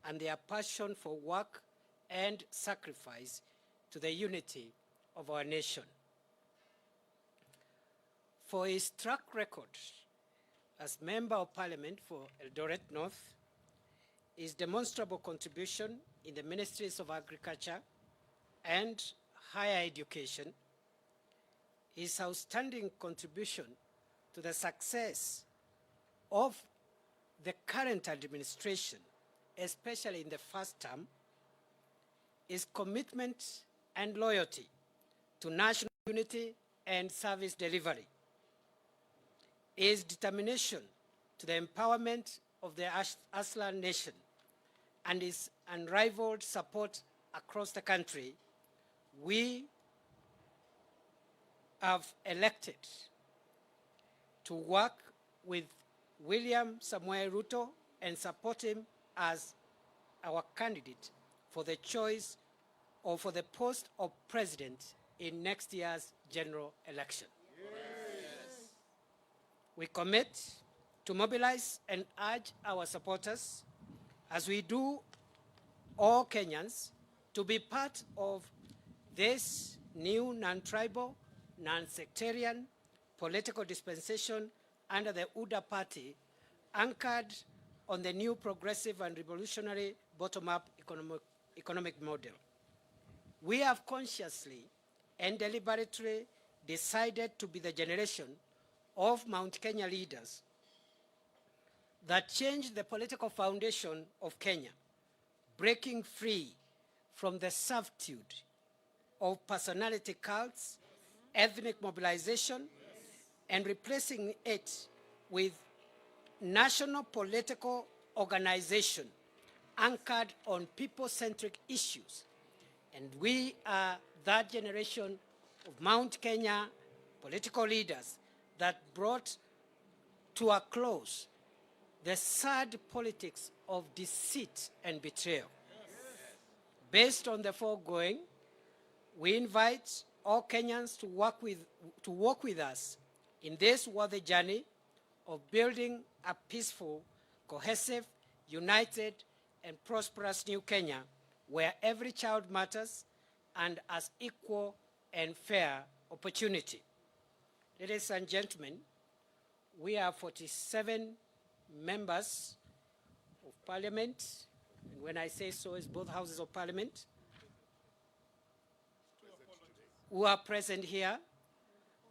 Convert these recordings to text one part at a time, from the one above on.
and their passion for work and sacrifice to the unity of our nation. For his track record as Member of Parliament for Eldoret North, his demonstrable contribution in the Ministries of Agriculture and Higher Education, his outstanding contribution to the success of the current administration, especially in the first term, his commitment and loyalty to national unity and service delivery, his determination to the empowerment of the Aslan nation, and his unrivaled support across the country, we have elected to work with William Samoei Ruto and support him as our candidate for the choice or for the post of president in next year's general election. Yes. We commit to mobilize and urge our supporters, as we do all Kenyans, to be part of this new non-tribal, non-sectarian political dispensation under the UDA party, anchored on the new progressive and revolutionary bottom-up economic model. We have consciously and deliberately decided to be the generation of Mount Kenya leaders that changed the political foundation of Kenya, breaking free from the servitude of personality cults, ethnic mobilization, and replacing it with national political organization anchored on people-centric issues. And we are that generation of Mount Kenya political leaders that brought to a close the sad politics of deceit and betrayal. Yes. Based on the foregoing, we invite all Kenyans to walk with us in this worthy journey of building a peaceful, cohesive, united, and prosperous new Kenya, where every child matters and has equal and fair opportunity. Ladies and gentlemen, we are 47 members of Parliament, and when I say so, it's both houses of Parliament, who are present here.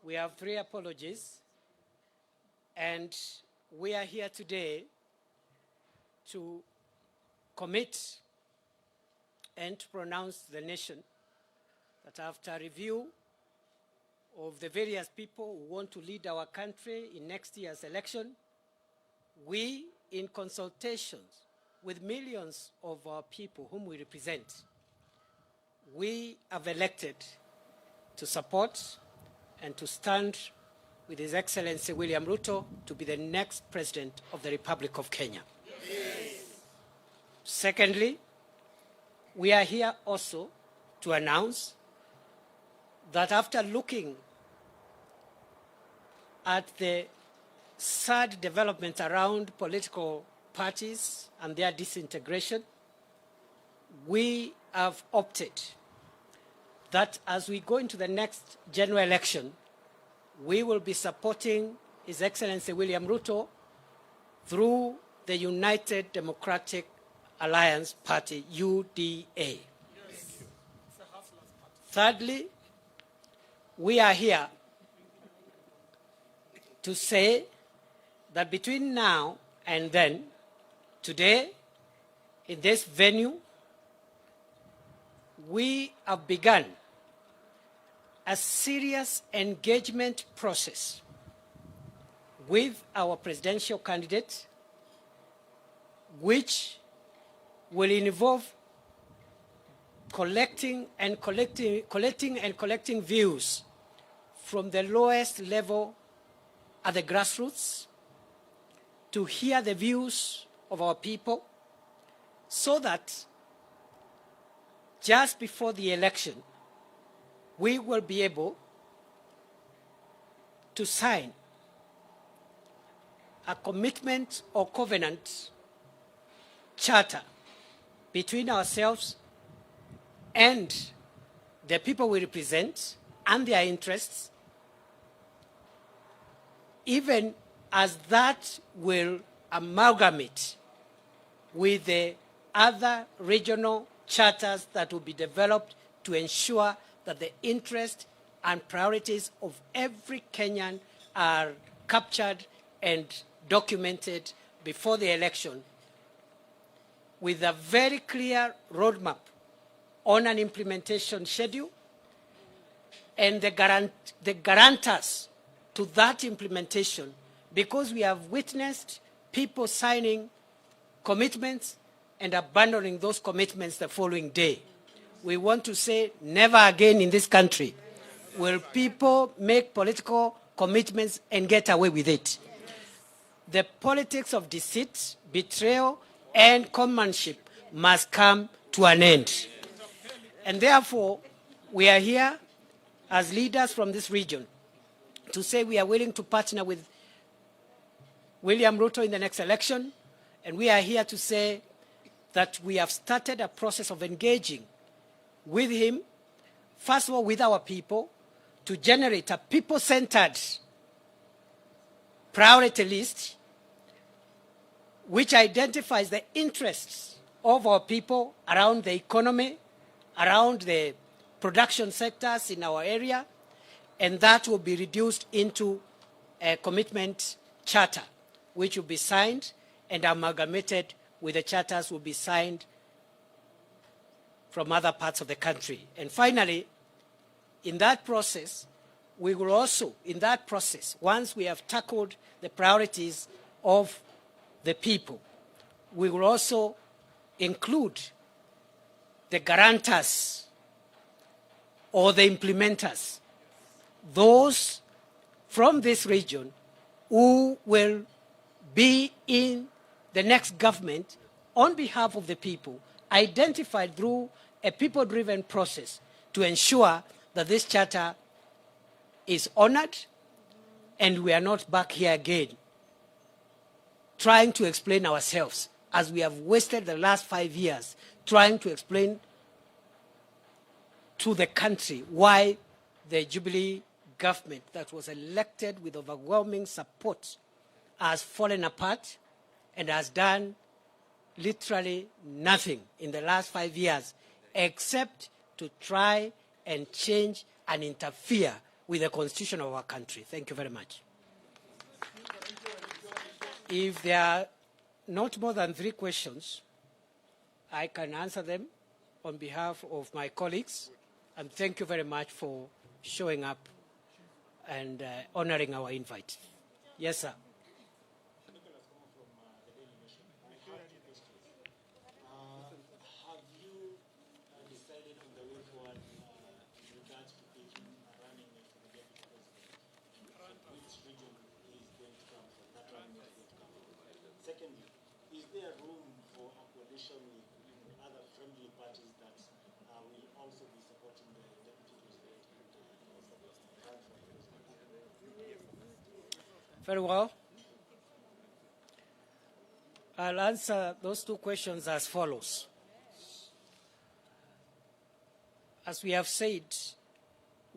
We have 3 apologies, and we are here today to commit and to pronounce to the nation that after review of the various people who want to lead our country in next year's election, we, in consultations with millions of our people whom we represent, we have elected to support and to stand with His Excellency William Ruto to be the next President of the Republic of Kenya. Yes. Secondly, we are here also to announce that after looking at the sad developments around political parties and their disintegration, we have opted that as we go into the next general election, we will be supporting His Excellency William Ruto through the United Democratic Alliance Party, UDA. Yes. Thirdly, we are here to say that between now and then, today, in this venue, we have begun a serious engagement process with our presidential candidate, which will involve collecting views from the lowest level at the grassroots, to hear the views of our people, so that just before the election, we will be able to sign a commitment or covenant charter between ourselves and the people we represent and their interests, even as that will amalgamate with the other regional charters that will be developed to ensure that the interests and priorities of every Kenyan are captured and documented before the election, with a very clear roadmap on an implementation schedule and the guarantors to that implementation, because we have witnessed people signing commitments and abandoning those commitments the following day. We want to say never again in this country will people make political commitments and get away with it. The politics of deceit, betrayal, and commanship must come to an end. And therefore, we are here as leaders from this region to say we are willing to partner with William Ruto in the next election, and we are here to say that we have started a process of engaging with him, first of all with our people, to generate a people-centered priority list which identifies the interests of our people around the economy, around the production sectors in our area, and that will be reduced into a commitment charter, which will be signed and amalgamated with the charters will be signed from other parts of the country. And finally, in that process, we will also, once we have tackled the priorities of the people, we will also include the guarantors or the implementers, those from this region who will be in the next government on behalf of the people, identified through a people-driven process to ensure that this charter is honored and we are not back here again trying to explain ourselves, as we have wasted the last 5 years trying to explain to the country why the Jubilee government that was elected with overwhelming support has fallen apart and has done literally nothing in the last 5 years except to try and change and interfere with the constitution of our country. Thank you very much. If there are not more than 3 questions, I can answer them on behalf of my colleagues. And thank you very much for showing up and honoring our invite. Yes, sir. Secondly, is there room for a coalition with other friendly parties that will also be supporting the deputy president and Very well. I'll answer those 2 questions as follows. As we have said,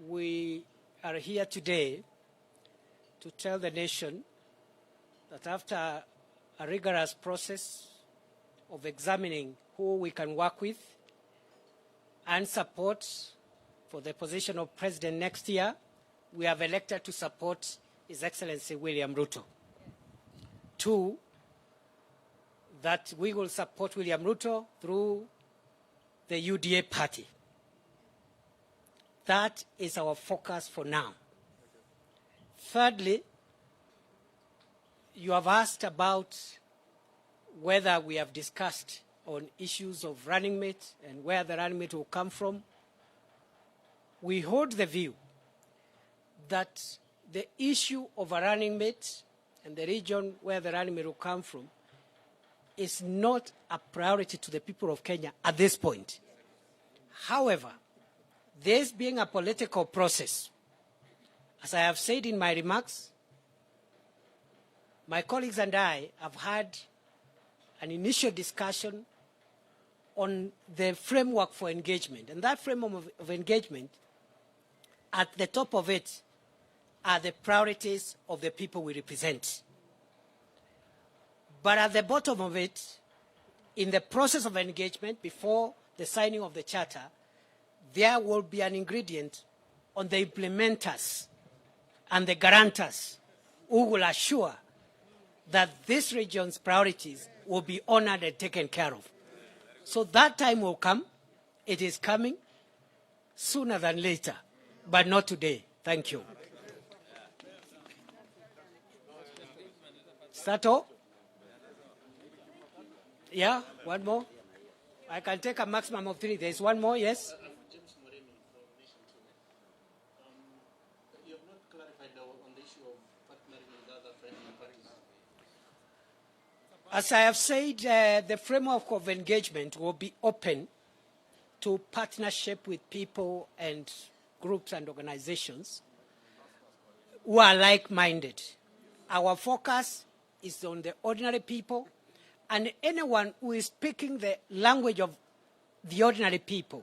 we are here today to tell the nation that after a rigorous process of examining who we can work with and support for the position of president next year, we have elected to support His Excellency William Ruto. 2, that we will support William Ruto through the UDA party. That is our focus for now. Thirdly, you have asked about whether we have discussed on issues of running mate and where the running mate will come from. We hold the view that the issue of a running mate and the region where the running mate will come from is not a priority to the people of Kenya at this point. However, this being a political process, as I have said in my remarks, my colleagues and I have had an initial discussion on the framework for engagement. And that framework of engagement, at the top of it are the priorities of the people we represent. But at the bottom of it, in the process of engagement, before the signing of the charter, there will be an ingredient on the implementers and the guarantors who will assure that this region's priorities will be honored and taken care of. So that time will come. It is coming sooner than later, but not today. Thank you. Is that all? Yeah, one more. I can take a maximum of 3. There's one more, yes? James Moreno from Nation 2. You have not clarified on the issue of partnering with other friendly parties. As I have said, the framework of engagement will be open to partnership with people and groups and organizations who are like-minded. Our focus is on the ordinary people, and anyone who is speaking the language of the ordinary people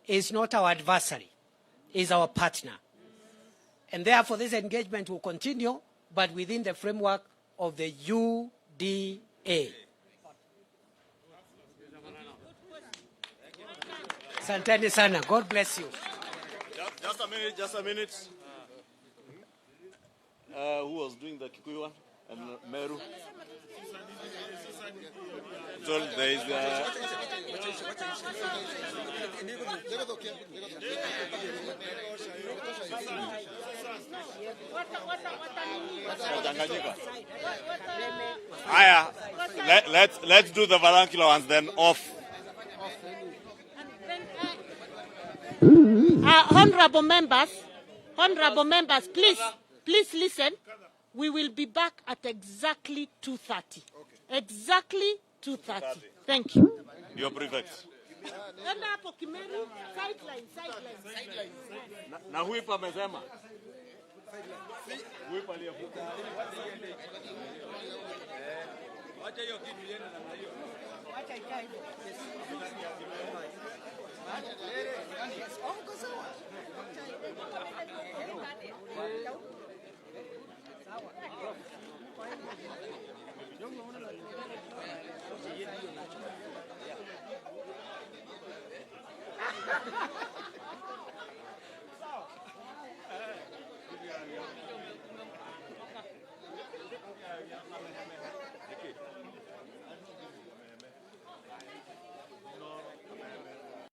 is not our adversary, is our partner. And therefore, this engagement will continue, but within the framework of the UDA. Santani sana. God bless you. Just a minute. Who was doing the Kikuyu one? And Meru? So there is let's do the vernacular ones then off. Honorable members, please listen. We will be back at exactly 2:30. Okay. Exactly 2:30. Thank you. Your prefect. Na whip amesema. Whip aliyofuta. Wacha hiyo kitu yenu namna hiyo. Wacha ikae hivyo. Sawa.